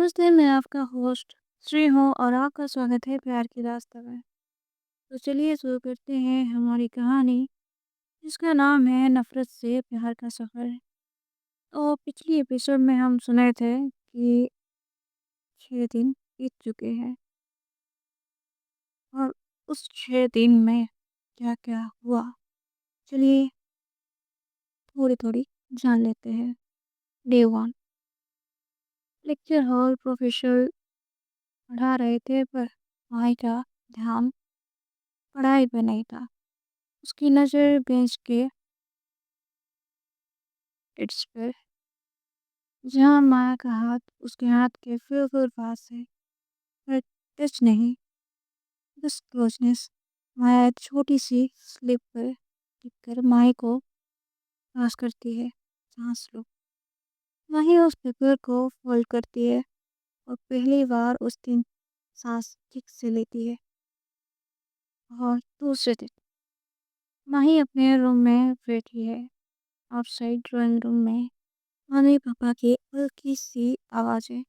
नमस्ते, मैं आपका होस्ट श्री हूँ और आपका स्वागत है प्यार की दास्तां में। तो चलिए शुरू करते हैं हमारी कहानी, जिसका नाम है नफ़रत से प्यार का सफ़र। तो पिछली एपिसोड में हम सुने थे कि 6 दिन बीत चुके हैं और उस 6 दिन में क्या-क्या हुआ, चलिए थोड़ी-थोड़ी जान लेते हैं। डे 1। लेक्चर हॉल प्रोफेसर पढ़ा रहे थे पर माही का ध्यान पढ़ाई पे नहीं था। उसकी नज़र बेंच के इट्स पर, जहाँ माया का हाथ उसके हाथ के बिल्कुल पास है, पर टच नहीं, बस क्लोजनेस। माया एक छोटी सी स्लिप पर टिक कर माही को पास करती है। सांस लो। माही उस पेपर को फोल्ड करती है और पहली बार उस दिन सांस ठीक से लेती है। और दूसरे दिन माही अपने रूम में बैठी है। आउटसाइड ड्राइंग रूम में मम्मी पापा की हल्की सी आवाज़ें।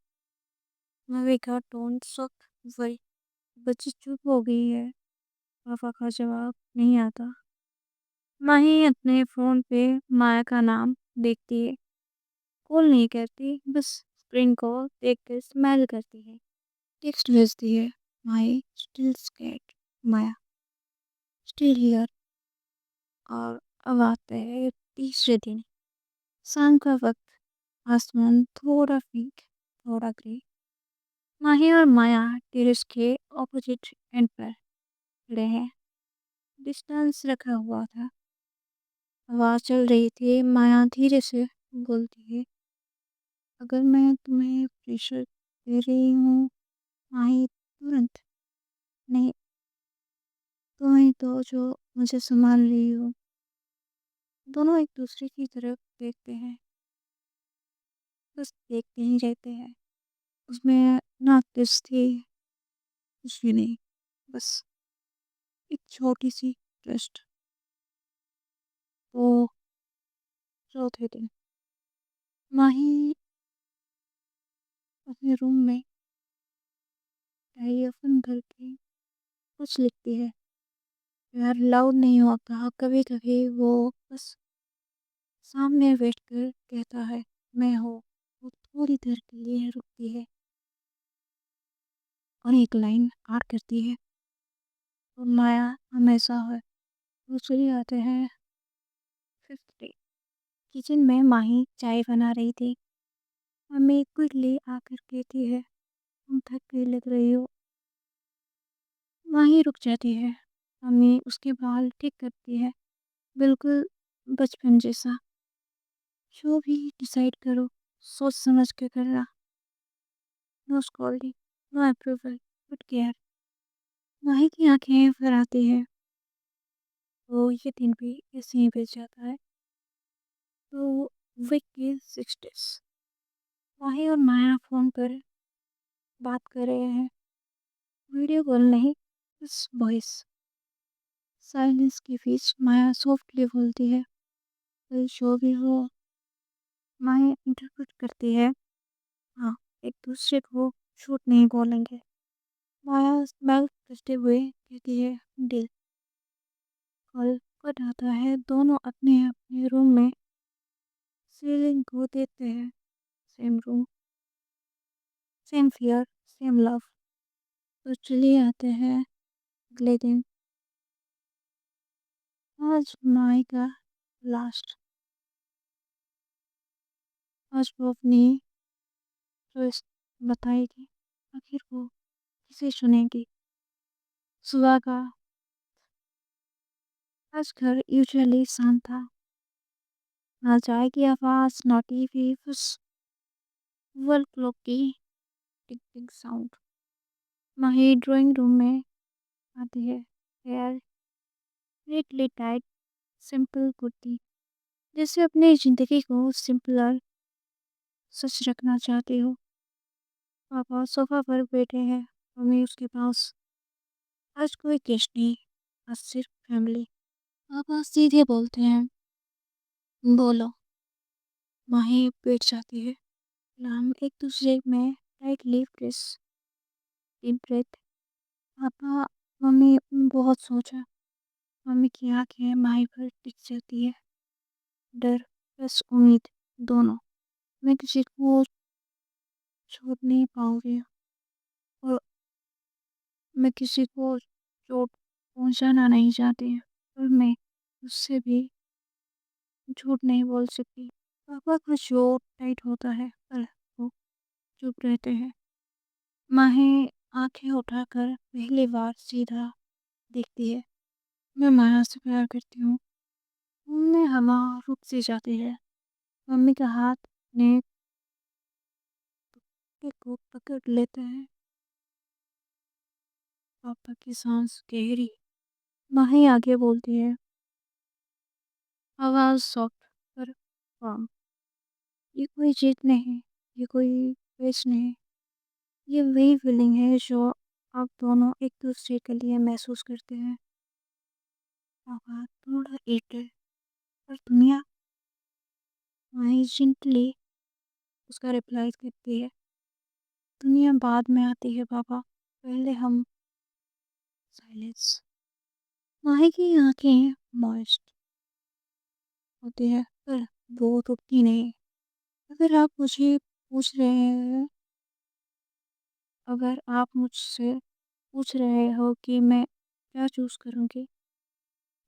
मम्मी का टोन सख्त, वही बच्ची चुप हो गई है। पापा का जवाब नहीं आता। माही अपने फ़ोन पे माया का नाम देखती है। कॉल नहीं करती, बस स्क्रीन को देखकर स्माइल करती है। टेक्स्ट भेजती है। Mahi still scared, Maya still here. और अब आते हैं तीसरे दिन। शाम का वक्त, आसमान थोड़ा पिंक, थोड़ा ग्रे। माही और माया टेरेस के ऑपोजिट एंड पर खड़े हैं। डिस्टेंस रखा हुआ था। आवाज़ चल रही थी। माया धीरे से बोलती है, अगर मैं तुम्हें प्रेशर दे रही हूँ माही, तुरंत नहीं, तुम ही तो जो मुझे संभाल रही हो। दोनों एक दूसरे की तरफ देखते हैं, बस देखते ही रहते हैं। उसमें ना किस थी, कुछ भी नहीं, बस एक छोटी सी ट्रस्ट। तो चौथे दिन माही अपने रूम में डायरी ओपन करके कुछ लिखती है। प्यार लाउड नहीं होता, कभी कभी वो बस सामने बैठ कर कहता है, मैं हूँ। वो थोड़ी देर के लिए रुकती है और एक लाइन ऐड करती है, तो माया हमेशा है। वो चली आते हैं। Fifth day. किचन में माही चाय बना रही थी। मम्मी क्विकली आकर कहती है, तुम थक गई लग रही हो। माही रुक जाती है। मम्मी उसके बाल ठीक करती है, बिल्कुल बचपन जैसा। जो भी डिसाइड करो, सोच समझ के करना। No scolding, no approval, but care. Mahi की आंखें फिर आती है। तो ये दिन भी ऐसे ही बीत जाता है। तो वीक के 6 days माही और माया फोन पर बात कर रहे हैं। वीडियो कॉल नहीं, बस वॉइस। साइलेंस के बीच माया सॉफ्टली बोलती है, कल शो भी हो। माया इंटरप्रेट करती है, हाँ, एक दूसरे को झूठ नहीं बोलेंगे। माया स्माइल करते हुए कहती है, डील। कॉल कट आता है। दोनों अपने अपने रूम में सीलिंग को देखते हैं। Same room, same fear, same love. तो चलिए आते हैं अगले दिन। आज माई का लास्ट। आज वो अपनी चॉइस बताएगी, आखिर वो किसे चुनेगी। सुबह का आज घर यूजुअली शांत था। ना चाय की आवाज़, ना टीवी, बस वॉल क्लॉक की tick tick sound. Mahi drawing room में आती है। Hair neatly tied, simple kurti, जैसे अपनी जिंदगी को सिंपल और सच रखना चाहती हो। पापा सोफा पर बैठे हैं, मम्मी उसके पास। आज कोई गेस्ट नहीं, आज सिर्फ फैमिली। पापा सीधे बोलते हैं, बोलो। माही बैठ जाती है। हम एक दूसरे में टाइटली प्रेस डीप ब्रेथ। पापा, मम्मी बहुत सोचा। मम्मी की आंखें माही पर टिक जाती है। डर प्लस उम्मीद दोनों। मैं किसी को छोड़ नहीं पाऊंगी और मैं किसी को चोट पहुंचाना नहीं चाहती, पर मैं उससे भी झूठ नहीं बोल सकती। पापा का शो टाइट होता है पर वो चुप रहते हैं। माही आंखें उठाकर पहली बार सीधा देखती है। मैं माया से प्यार करती हूँ। उनमें हवा रुक सी जाती है। मम्मी का हाथ ने के को पकड़ लेते हैं। पापा की सांस गहरी। माही आगे बोलती है, आवाज सॉफ्ट पर फर्म। ये कोई जीत नहीं, ये कोई पेश नहीं, ये वही फीलिंग है जो आप दोनों एक दूसरे के लिए महसूस करते हैं। पापा थोड़ा ईट है पर दुनिया। माही जेंटली उसका रिप्लाई करती है, दुनिया बाद में आती है पापा, पहले हम। साइलेंस। माही की आंखें मॉइस्ट होती है पर वो रुकती नहीं। अगर आप मुझे पूछ रहे हैं अगर आप मुझसे पूछ रहे हो कि मैं क्या चूज करूंगी,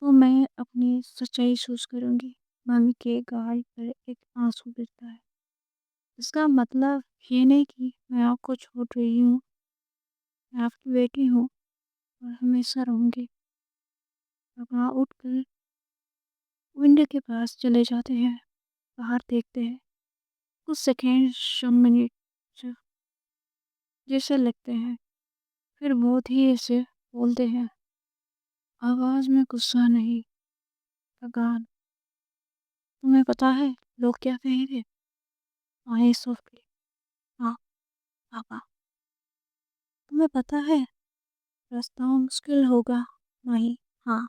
तो मैं अपनी सच्चाई चूज करूंगी। मम्मी के गाल पर एक आंसू गिरता है। इसका मतलब ये नहीं कि मैं आपको छोड़ रही हूँ। मैं आपकी बेटी हूँ और हमेशा रहूंगी। पापा उठकर विंडो के पास चले जाते हैं। बाहर देखते हैं। कुछ सेकेंड मिनट जैसे लगते हैं। फिर वो धीरे से बोलते हैं, आवाज में गुस्सा नहीं, थकान। तुम्हें पता है लोग क्या कहेंगे? आए सॉफ्टली। हाँ पापा। तुम्हें पता है रास्ता मुश्किल होगा। नहीं। हाँ।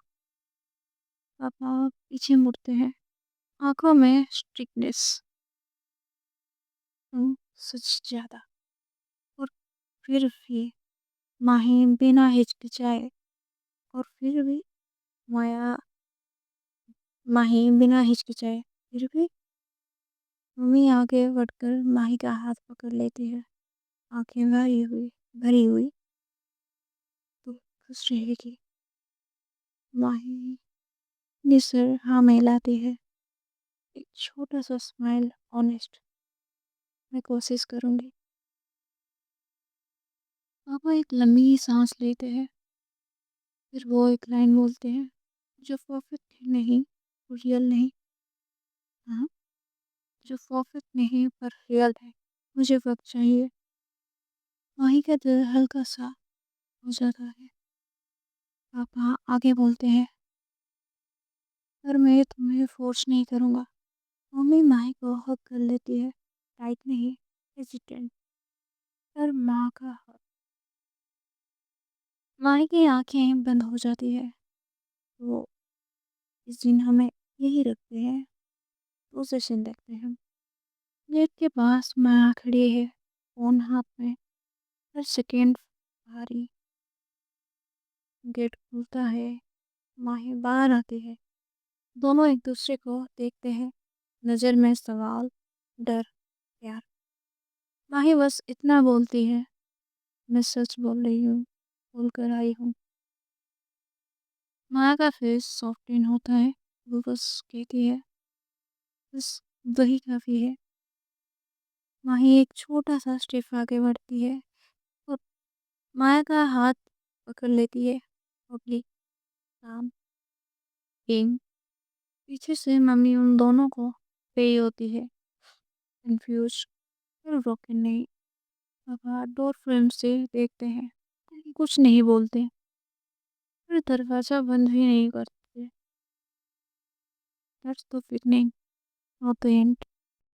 पापा पीछे मुड़ते हैं। आंखों में स्ट्रिकनेस। सच ज्यादा। और फिर भी माही बिना हिचकिचाए। और फिर भी माया माही बिना हिचकिचाए। फिर भी मम्मी आगे बढ़कर माही का हाथ पकड़ लेती है। आंखें भरी हुई। तो खुश रहेगी। माही निसर हाँ मिलाती है। एक छोटा सा स्माइल ऑनेस्ट। मैं कोशिश करूंगी। पापा एक लंबी सांस लेते हैं। फिर वो एक लाइन बोलते हैं, जो परफेक्ट नहीं, रियल नहीं। हाँ, जो परफेक्ट नहीं पर रियल है। मुझे वक्त चाहिए। माही का दिल हल्का सा हो जाता है। पापा आगे बोलते हैं, पर मैं तुम्हें फोर्स नहीं करूँगा। मम्मी माही को हक कर लेती है। टाइट नहीं, हेजिटेंट। पर माँ का हक। माही की आंखें बंद हो जाती है। वो इस दिन हमें यही रखते हैं। पोजीशन देखते हैं। गेट के पास माँ खड़ी है, फोन हाथ में। हर सेकेंड भारी। गेट खुलता है। माही बाहर आती है। दोनों एक दूसरे को देखते हैं। नजर में सवाल, डर, प्यार। माही बस इतना बोलती है, मैं सच बोल रही हूँ, बोल कर आई हूँ। माया का फेस सॉफ्टन होता है। वो बस कहती है, बस वही काफी है। माही एक छोटा सा स्टेप आगे बढ़ती है और माया का हाथ पकड़ लेती है। अगली काम किंग। पीछे से मम्मी उन दोनों को पे होती है। कंफ्यूज पर ब्रोकन नहीं। पापा डोर फ्रेम से देखते हैं। कुछ नहीं बोलते। फिर दरवाजा बंद भी नहीं करते। That's the beginning of the end.